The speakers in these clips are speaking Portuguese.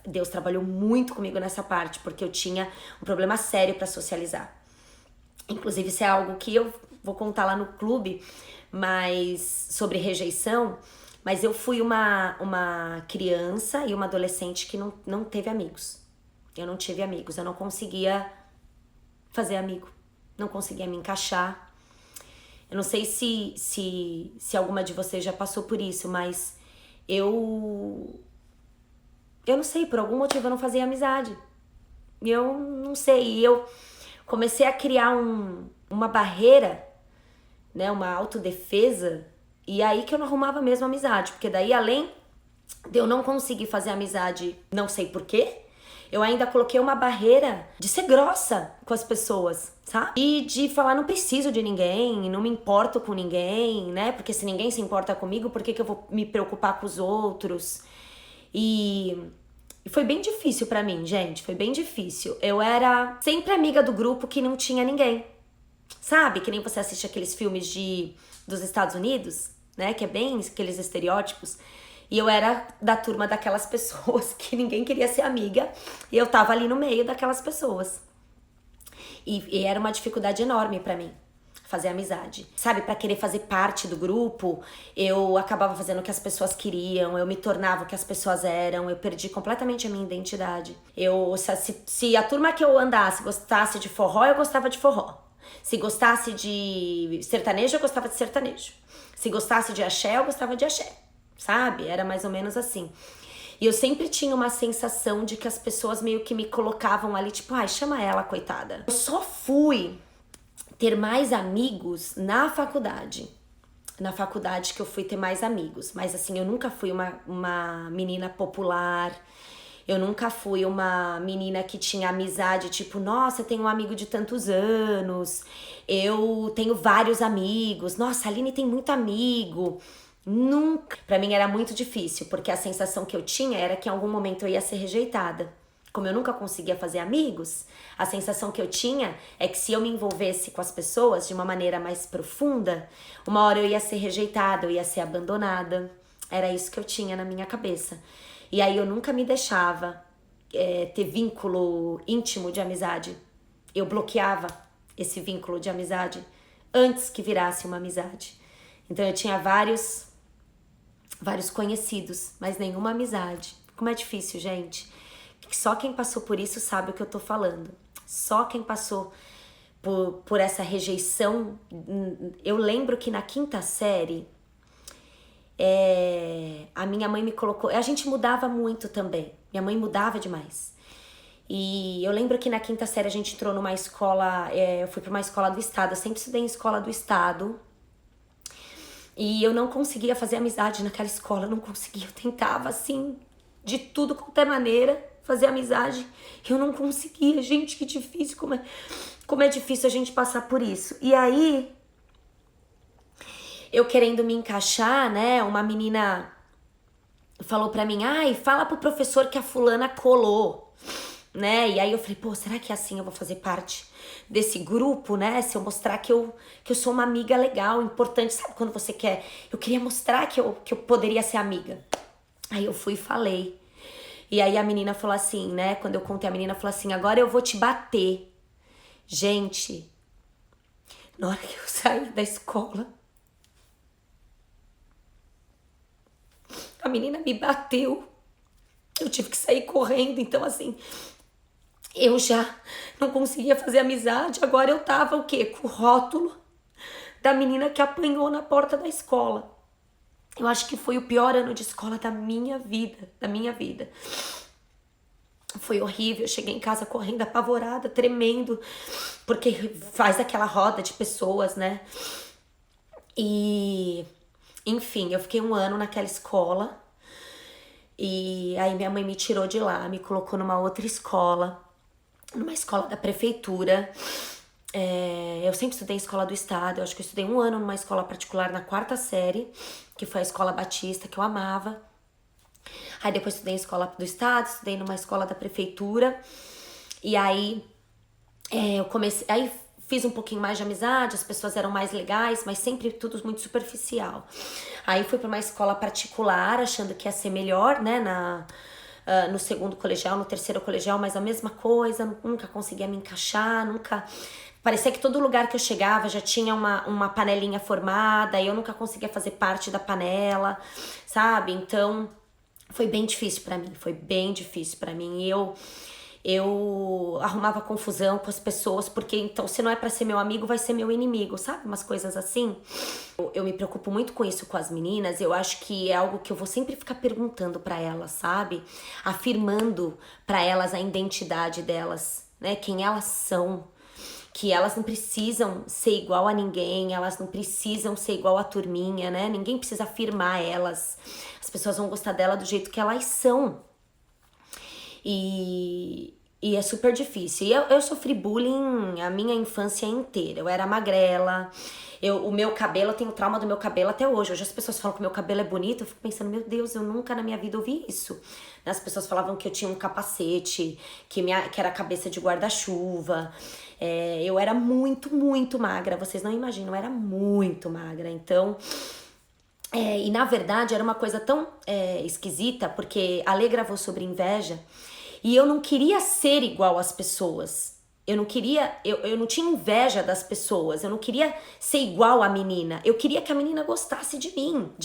Deus trabalhou muito comigo nessa parte, porque eu tinha um problema sério pra socializar. Inclusive, isso é algo que eu vou contar lá no clube, mas sobre rejeição. Mas eu fui uma criança e uma adolescente que não teve amigos. Eu não tive amigos, eu não conseguia fazer amigo, não conseguia me encaixar. Eu não sei se alguma de vocês já passou por isso, mas eu não sei, por algum motivo eu não fazia amizade. Eu não sei, eu comecei a criar uma barreira, né, uma autodefesa, e aí que eu não arrumava mesmo amizade, porque daí além de eu não conseguir fazer amizade, não sei porquê, eu ainda coloquei uma barreira de ser grossa com as pessoas, sabe? E de falar, não preciso de ninguém, não me importo com ninguém, né? Porque se ninguém se importa comigo, por que eu vou me preocupar com os outros? E foi bem difícil pra mim, gente, foi bem difícil. Eu era sempre amiga do grupo que não tinha ninguém. Sabe? Que nem você assiste aqueles filmes dos Estados Unidos, né? Que é bem aqueles estereótipos. E eu era da turma daquelas pessoas que ninguém queria ser amiga. E eu tava ali no meio daquelas pessoas. E era uma dificuldade enorme pra mim fazer amizade. Sabe? Pra querer fazer parte do grupo, eu acabava fazendo o que as pessoas queriam, eu me tornava o que as pessoas eram, eu perdi completamente a minha identidade. Se a turma que eu andasse gostasse de forró, eu gostava de forró. Se gostasse de sertanejo, eu gostava de sertanejo. Se gostasse de axé, eu gostava de axé. Sabe? Era mais ou menos assim. E eu sempre tinha uma sensação de que as pessoas meio que me colocavam ali, tipo, ai, chama ela, coitada. Eu só fui ter mais amigos na faculdade. Na faculdade que eu fui ter mais amigos. Mas assim, eu nunca fui uma menina popular. Eu nunca fui uma menina que tinha amizade, tipo, nossa, eu tenho um amigo de tantos anos, eu tenho vários amigos, nossa, a Aline tem muito amigo. Nunca. Pra mim era muito difícil, porque a sensação que eu tinha era que em algum momento eu ia ser rejeitada. Como eu nunca conseguia fazer amigos, a sensação que eu tinha é que se eu me envolvesse com as pessoas de uma maneira mais profunda, uma hora eu ia ser rejeitada, eu ia ser abandonada. Era isso que eu tinha na minha cabeça. E aí eu nunca me deixava ter vínculo íntimo de amizade. Eu bloqueava esse vínculo de amizade antes que virasse uma amizade. Então eu tinha vários conhecidos, mas nenhuma amizade. Como é difícil, gente. Só quem passou por isso sabe o que eu tô falando. Só quem passou por essa rejeição. Eu lembro que na quinta série, a minha mãe me colocou... A gente mudava muito também. Minha mãe mudava demais. E eu lembro que na quinta série a gente entrou numa escola... eu fui pra uma escola do estado. Eu sempre estudei em escola do estado. E eu não conseguia fazer amizade naquela escola. Eu não conseguia. Eu tentava, assim, de tudo quanto é maneira, fazer amizade. Eu não conseguia. Gente, que difícil. Como é difícil a gente passar por isso. E aí... eu querendo me encaixar, né, uma menina falou pra mim, ai, fala pro professor que a fulana colou, né, e aí eu falei, pô, será que assim eu vou fazer parte desse grupo, né, se eu mostrar que eu sou uma amiga legal, importante, sabe quando você quer, eu queria mostrar que eu poderia ser amiga, aí eu fui e falei, e aí a menina falou assim, né, quando eu contei, a menina falou assim, agora eu vou te bater, gente, na hora que eu saí da escola, a menina me bateu, eu tive que sair correndo, então assim, eu já não conseguia fazer amizade, agora eu tava o quê? Com o rótulo da menina que apanhou na porta da escola. Eu acho que foi o pior ano de escola da minha vida, Foi horrível, eu cheguei em casa correndo, apavorada, tremendo, porque faz aquela roda de pessoas, né? E... enfim, eu fiquei um ano naquela escola e aí minha mãe me tirou de lá, me colocou numa outra escola, numa escola da prefeitura. Eu sempre estudei em escola do estado, eu acho que eu estudei um ano numa escola particular na quarta série, que foi a Escola Batista, que eu amava. Aí depois estudei em escola do estado, estudei numa escola da prefeitura, e aí eu comecei... aí fiz um pouquinho mais de amizade, as pessoas eram mais legais, mas sempre tudo muito superficial. Aí fui pra uma escola particular, achando que ia ser melhor, né, no segundo colegial, no terceiro colegial, mas a mesma coisa, nunca conseguia me encaixar, nunca... Parecia que todo lugar que eu chegava já tinha uma panelinha formada e eu nunca conseguia fazer parte da panela, sabe? Então, foi bem difícil pra mim, foi bem difícil pra mim. E eu arrumava confusão com as pessoas, porque então se não é pra ser meu amigo, vai ser meu inimigo, sabe? Umas coisas assim. Eu me preocupo muito com isso com as meninas, eu acho que é algo que eu vou sempre ficar perguntando pra elas, sabe? Afirmando pra elas a identidade delas, né? Quem elas são. Que elas não precisam ser igual a ninguém, elas não precisam ser igual a turminha, né? Ninguém precisa afirmar elas. As pessoas vão gostar dela do jeito que elas são. E é super difícil. E eu sofri bullying a minha infância inteira. Eu era magrela. O meu cabelo, eu tenho trauma do meu cabelo até hoje. Hoje as pessoas falam que o meu cabelo é bonito. Eu fico pensando, meu Deus, eu nunca na minha vida ouvi isso. As pessoas falavam que eu tinha um capacete, que era cabeça de guarda-chuva. Eu era muito, muito magra. Vocês não imaginam, eu era muito magra. Então... e na verdade era uma coisa tão esquisita, porque a Lê gravou sobre inveja e eu não queria ser igual às pessoas. Eu não tinha inveja das pessoas, eu não queria ser igual à menina. Eu queria que a menina gostasse de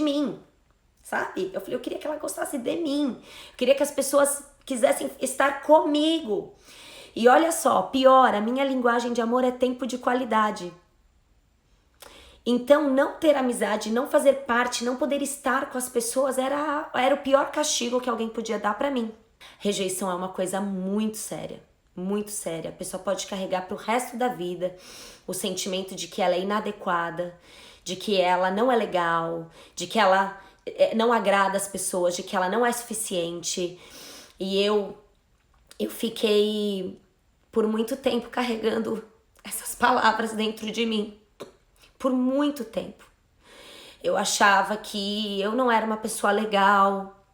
mim, sabe? Eu queria que ela gostasse de mim. Eu queria que as pessoas quisessem estar comigo. E olha só, pior, a minha linguagem de amor é tempo de qualidade. Então, não ter amizade, não fazer parte, não poder estar com as pessoas era o pior castigo que alguém podia dar pra mim. Rejeição é uma coisa muito séria, muito séria. A pessoa pode carregar pro resto da vida o sentimento de que ela é inadequada, de que ela não é legal, de que ela não agrada as pessoas, de que ela não é suficiente. E eu fiquei por muito tempo carregando essas palavras dentro de mim. Por muito tempo. Eu achava que eu não era uma pessoa legal,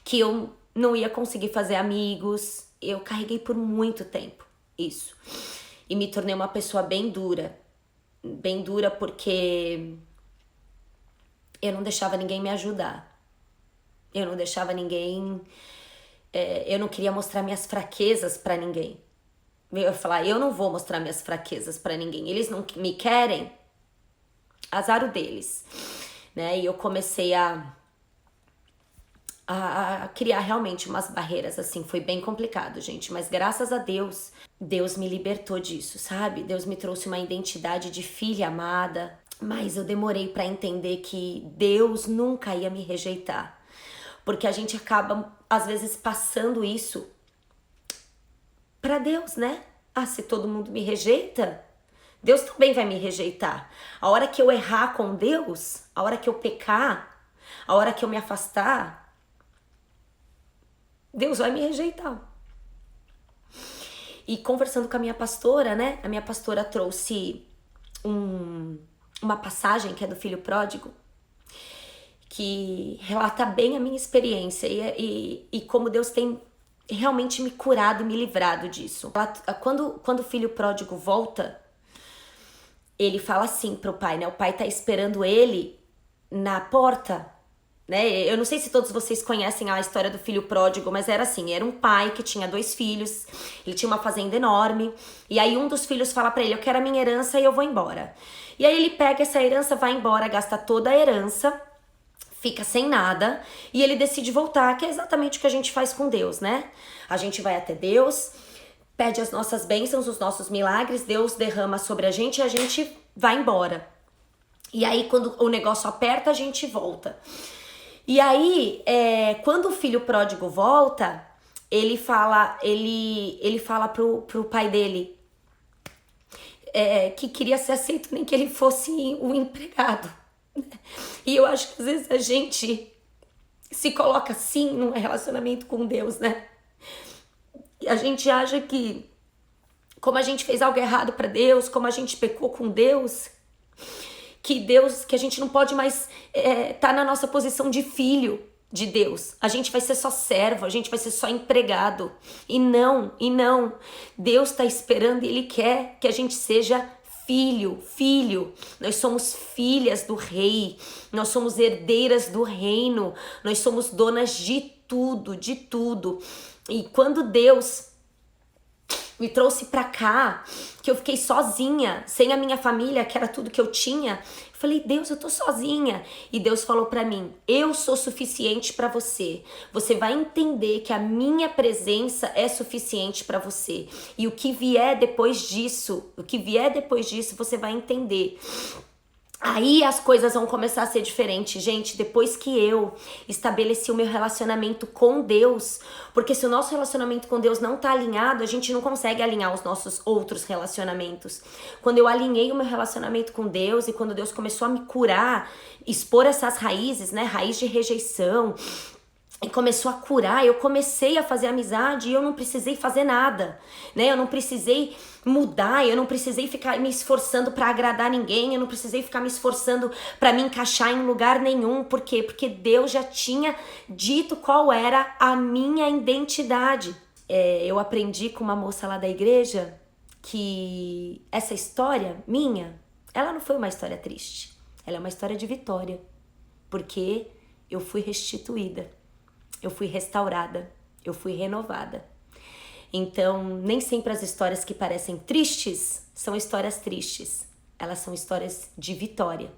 que eu não ia conseguir fazer amigos. Eu carreguei por muito tempo isso. E me tornei uma pessoa bem dura. Bem dura porque eu não deixava ninguém me ajudar. Eu não deixava ninguém... eu não queria mostrar minhas fraquezas pra ninguém. Eu ia falar, eu não vou mostrar minhas fraquezas pra ninguém. Eles não me querem, azar o deles, né? E eu comecei a criar realmente umas barreiras, assim, foi bem complicado, gente, mas graças a Deus, Deus me libertou disso, sabe? Deus me trouxe uma identidade de filha amada, mas eu demorei pra entender que Deus nunca ia me rejeitar, porque a gente acaba, às vezes, passando isso pra Deus, né? Se todo mundo me rejeita, Deus também vai me rejeitar. A hora que eu errar com Deus, a hora que eu pecar, a hora que eu me afastar, Deus vai me rejeitar. E conversando com a minha pastora, né? A minha pastora trouxe uma passagem que é do Filho Pródigo, que relata bem a minha experiência e como Deus tem realmente me curado e me livrado disso. Quando o Filho Pródigo volta, ele fala assim pro pai, né? O pai tá esperando ele na porta, né? Eu não sei se todos vocês conhecem a história do filho pródigo, mas era assim, era um pai que tinha 2 filhos, ele tinha uma fazenda enorme, e aí um dos filhos fala pra ele, eu quero a minha herança e eu vou embora. E aí ele pega essa herança, vai embora, gasta toda a herança, fica sem nada, e ele decide voltar, que é exatamente o que a gente faz com Deus, né? A gente vai até Deus, pede as nossas bênçãos, os nossos milagres, Deus derrama sobre a gente e a gente vai embora. E aí, quando o negócio aperta, a gente volta. E aí, quando o filho pródigo volta, ele fala pro pai dele que queria ser aceito, nem que ele fosse um empregado. E eu acho que às vezes a gente se coloca assim num relacionamento com Deus, né? A gente acha que, como a gente fez algo errado pra Deus, como a gente pecou com Deus, que a gente não pode mais tá na nossa posição de filho de Deus. A gente vai ser só servo, a gente vai ser só empregado. E não. Deus tá esperando e Ele quer que a gente seja filho. Nós somos filhas do rei, nós somos herdeiras do reino, nós somos donas de tudo, de tudo. E quando Deus me trouxe pra cá, que eu fiquei sozinha, sem a minha família, que era tudo que eu tinha, eu falei, Deus, eu tô sozinha. E Deus falou pra mim, eu sou suficiente pra você. Você vai entender que a minha presença é suficiente pra você. E o que vier depois disso, você vai entender. Aí as coisas vão começar a ser diferentes, gente, depois que eu estabeleci o meu relacionamento com Deus, porque se o nosso relacionamento com Deus não tá alinhado, a gente não consegue alinhar os nossos outros relacionamentos. Quando eu alinhei o meu relacionamento com Deus e quando Deus começou a me curar, expor essas raízes, né, raiz de rejeição, e começou a curar, eu comecei a fazer amizade e eu não precisei fazer nada, né? Eu não precisei mudar, eu não precisei ficar me esforçando para agradar ninguém, eu não precisei ficar me esforçando para me encaixar em lugar nenhum. Por quê? Porque Deus já tinha dito qual era a minha identidade. Eu aprendi com uma moça lá da igreja que essa história minha, ela não foi uma história triste, ela é uma história de vitória, porque eu fui restituída. Eu fui restaurada, eu fui renovada. Então, nem sempre as histórias que parecem tristes são histórias tristes. Elas são histórias de vitória.